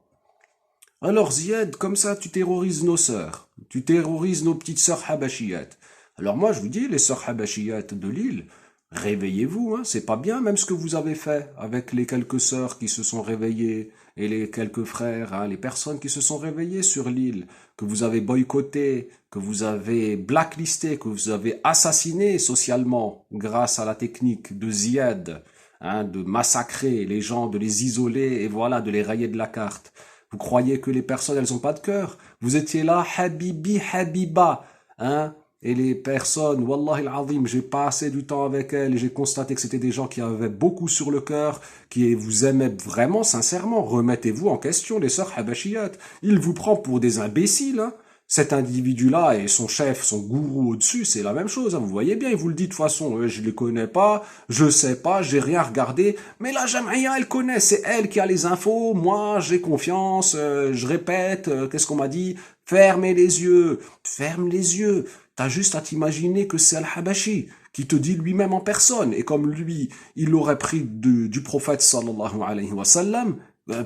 Alors Ziad, comme ça, tu terrorises nos sœurs. Tu terrorises nos petites sœurs habashiyat. Alors moi, je vous dis, les sœurs habashiyat de l'île, réveillez-vous, hein, c'est pas bien même ce que vous avez fait avec les quelques sœurs qui se sont réveillées et les quelques frères, hein, les personnes qui se sont réveillées sur l'île, que vous avez boycotté, que vous avez blacklisté, que vous avez assassiné socialement grâce à la technique de Ziad, hein, de massacrer les gens, de les isoler et voilà, de les rayer de la carte. Vous croyez que les personnes, elles ont pas de cœur? Vous étiez là, Habibi, Habiba, hein? Et les personnes, Wallahi al-Azim, j'ai passé du temps avec elles et j'ai constaté que c'était des gens qui avaient beaucoup sur le cœur, qui vous aimaient vraiment sincèrement. Remettez-vous en question, les sœurs Habashiyat. Il vous prend pour des imbéciles, hein. Cet individu-là et son chef, son gourou au-dessus, c'est la même chose, hein. Vous voyez bien, il vous le dit de toute façon, je les connais pas, je sais pas, j'ai rien regardé, mais la Jamia, elle connaît, c'est elle qui a les infos, moi, j'ai confiance, je répète, qu'est-ce qu'on m'a dit? Fermez les yeux, ferme les yeux. T'as juste à t'imaginer que c'est Al-Habashi qui te dit lui-même en personne. Et comme lui, il aurait pris du prophète sallallahu alayhi wa sallam,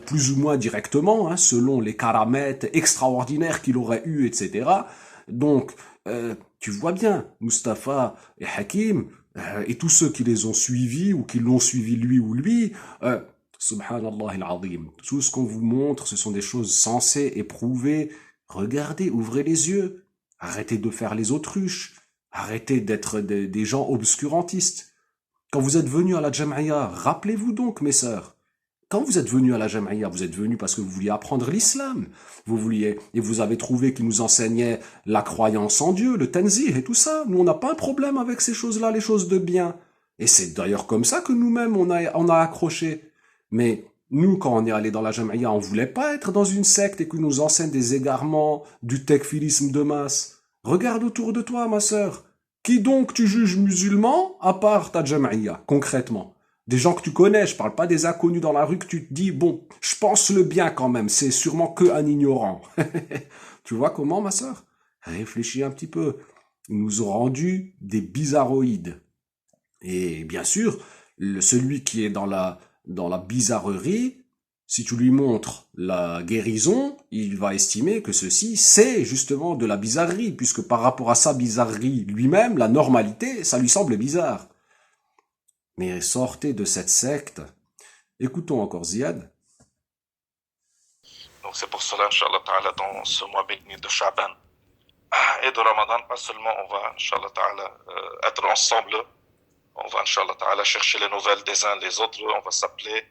plus ou moins directement, hein, selon les karamètes extraordinaires qu'il aurait eu, etc. Donc, tu vois bien, Mustapha et Hakim, et tous ceux qui les ont suivis, ou qui l'ont suivi lui ou lui, subhanallah al-azim, tout ce qu'on vous montre, ce sont des choses sensées et prouvées. Regardez, ouvrez les yeux. Arrêtez de faire les autruches. Arrêtez d'être des gens obscurantistes. Quand vous êtes venus à la Jam'iyya, rappelez-vous donc, mes sœurs. Quand vous êtes venus à la Jam'iyya, vous êtes venus parce que vous vouliez apprendre l'islam. Vous vouliez, et vous avez trouvé qu'il nous enseignait la croyance en Dieu, le tanzih et tout ça. Nous, on n'a pas un problème avec ces choses-là, les choses de bien. Et c'est d'ailleurs comme ça que nous-mêmes, on a accroché. Mais nous, quand on est allé dans la Jam'iyya, on voulait pas être dans une secte et que nous enseigne des égarements, du tekfirisme de masse. Regarde autour de toi, ma sœur. Qui donc tu juges musulman, à part ta Jam'iyya, concrètement? Des gens que tu connais, je parle pas des inconnus dans la rue que tu te dis, bon, je pense le bien quand même, c'est sûrement que un ignorant. Tu vois comment, ma sœur? Réfléchis un petit peu. Ils nous ont rendu des bizarroïdes. Et bien sûr, celui qui est dans la bizarrerie, Si tu lui montres la guérison, il va estimer que ceci, c'est justement de la bizarrerie, puisque par rapport à sa bizarrerie lui-même, la normalité, ça lui semble bizarre. Mais sortez de cette secte. Écoutons encore Ziad. Donc c'est pour cela, Inch'Allah Ta'ala, dans ce mois béni de Sha'ban et de Ramadan, pas seulement on va, Inch'Allah Ta'ala, être ensemble, on va, Inch'Allah Ta'ala, chercher les nouvelles des uns des autres, on va s'appeler,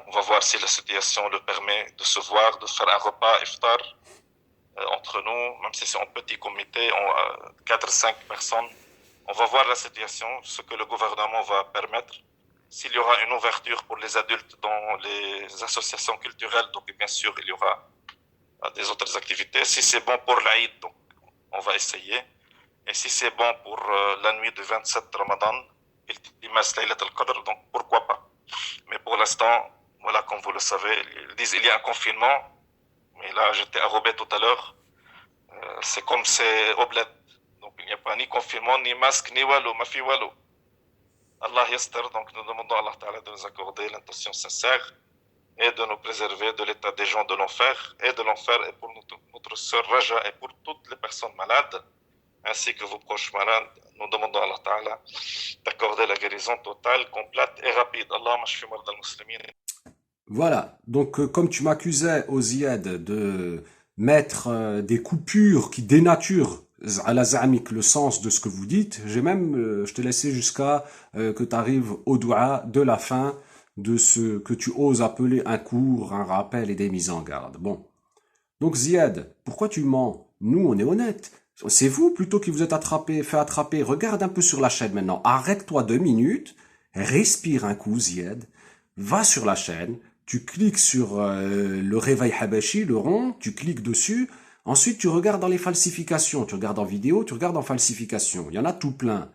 on va voir si la situation le permet de se voir, de faire un repas iftar entre nous, même si c'est en petit comité, 4-5 personnes. On va voir la situation, ce que le gouvernement va permettre. S'il y aura une ouverture pour les adultes dans les associations culturelles, donc bien sûr, il y aura des autres activités. Si c'est bon pour l'Aïd, donc on va essayer. Et si c'est bon pour la nuit du 27 Ramadan, donc pourquoi pas. Mais pour l'instant, voilà, comme vous le savez, ils disent il y a un confinement. Mais là, j'étais à Roubaix tout à l'heure. C'est comme c'est oblette. Donc il n'y a pas ni confinement, ni masque, ni walou, ma fi walou. Allah yastar, donc nous demandons à Allah Ta'ala de nous accorder l'intention sincère et de nous préserver de l'état des gens de l'enfer et pour notre sœur Raja et pour toutes les personnes malades ainsi que vos proches malades. Nous demandons à Allah Ta'ala d'accorder la guérison totale, complète et rapide. Allahumma shfi marda al-muslimin. Voilà, donc comme tu m'accusais, Oziad, de mettre des coupures qui dénaturent à la zamik le sens de ce que vous dites, je t'ai laissé jusqu'à que tu arrives au doua de la fin de ce que tu oses appeler un cours, un rappel et des mises en garde. Bon, donc Ziad, pourquoi tu mens? Nous, on est honnête. C'est vous plutôt qui vous êtes fait attraper. Regarde un peu sur la chaîne maintenant. Arrête-toi 2 minutes, respire un coup, Ziad, va sur la chaîne, tu cliques sur le réveil Habashi, le rond, tu cliques dessus. Ensuite, tu regardes dans les falsifications. Tu regardes en vidéo, tu regardes en falsification. Il y en a tout plein.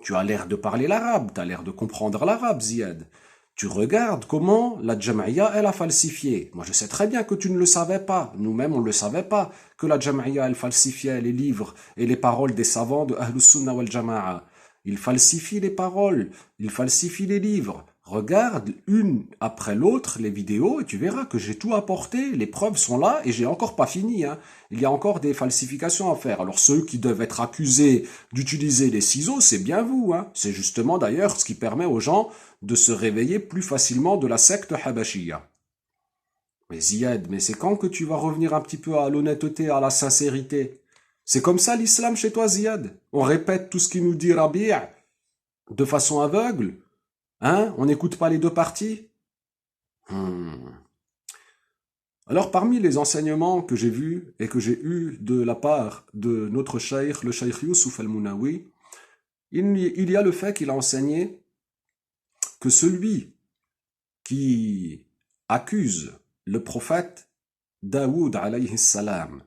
Tu as l'air de parler l'arabe, tu as l'air de comprendre l'arabe, Ziad. Tu regardes comment la Jam'iyya, elle a falsifié. Moi, je sais très bien que tu ne le savais pas. Nous-mêmes, on ne le savait pas, que la Jam'iyya, elle falsifiait les livres et les paroles des savants de Ahlus Sunnah wal Jama'a. Ils falsifient les paroles, ils falsifient les livres. Regarde une après l'autre les vidéos et tu verras que j'ai tout apporté, les preuves sont là et j'ai encore pas fini. Hein. Il y a encore des falsifications à faire. Alors ceux qui doivent être accusés d'utiliser les ciseaux, c'est bien vous. Hein. C'est justement d'ailleurs ce qui permet aux gens de se réveiller plus facilement de la secte Habashiyya. Mais Ziad, mais c'est quand que tu vas revenir un petit peu à l'honnêteté, à la sincérité? C'est comme ça l'islam chez toi, Ziad? On répète tout ce qu'il nous dit Rabi' de façon aveugle? Hein? On n'écoute pas les deux parties? Alors, parmi les enseignements que j'ai vus et que j'ai eus de la part de notre cheikh, le cheikh Youssouf al-Mounawi, il y a le fait qu'il a enseigné que celui qui accuse le prophète Daoud alayhi salam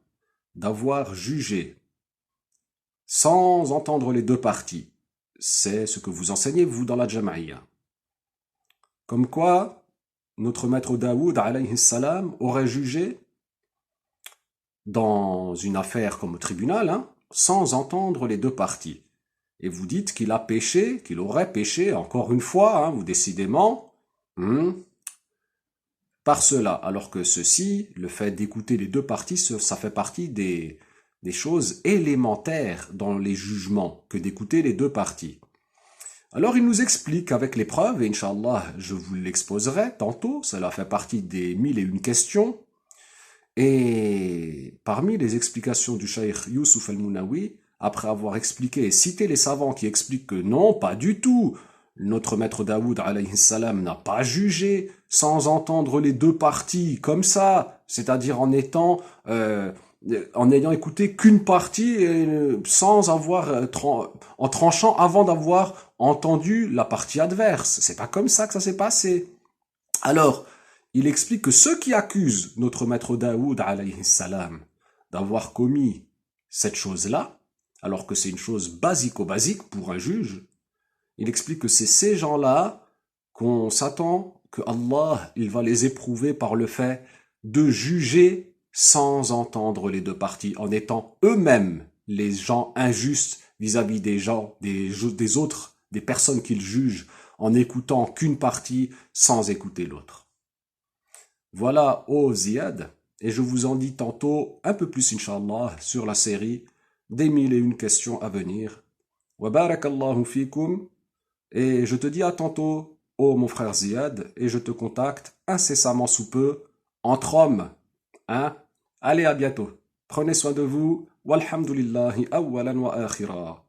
d'avoir jugé sans entendre les deux parties, c'est ce que vous enseignez vous dans la Jama'iyya. Comme quoi, notre maître Daoud alayhi salam aurait jugé dans une affaire comme au tribunal, hein, sans entendre les deux parties. Et vous dites qu'il a péché, qu'il aurait péché, encore une fois, hein, vous décidément, par cela. Alors que ceci, le fait d'écouter les deux parties, ça fait partie des choses élémentaires dans les jugements, que d'écouter les deux parties. Alors il nous explique avec les preuves, et Inch'Allah je vous l'exposerai tantôt, cela fait partie des 1001 questions. Et parmi les explications du cheikh Youssouf al-Mounawi, après avoir expliqué et cité les savants qui expliquent que non, pas du tout, notre maître Daoud alayhi salam n'a pas jugé sans entendre les deux parties comme ça, c'est-à-dire en ayant écouté qu'une partie et sans avoir en tranchant avant d'avoir entendu la partie adverse. C'est pas comme ça que ça s'est passé. Alors, il explique que ceux qui accusent notre maître Daoud alayhi salam d'avoir commis cette chose-là, alors que c'est une chose basico-basique pour un juge, il explique que c'est ces gens-là qu'on s'attend que Allah, il va les éprouver par le fait de juger sans entendre les deux parties, en étant eux-mêmes les gens injustes vis-à-vis des gens, des autres, des personnes qu'ils jugent, en écoutant qu'une partie sans écouter l'autre. Voilà, ô Ziad, et je vous en dis tantôt un peu plus, Inch'Allah, sur la série des 1001 questions à venir. Wa barakallahu fikum, et je te dis à tantôt, ô mon frère Ziad, et je te contacte incessamment sous peu, entre hommes. Hein? Allez, à bientôt. Prenez soin de vous. Walhamdulillahi awwalan wa akhira.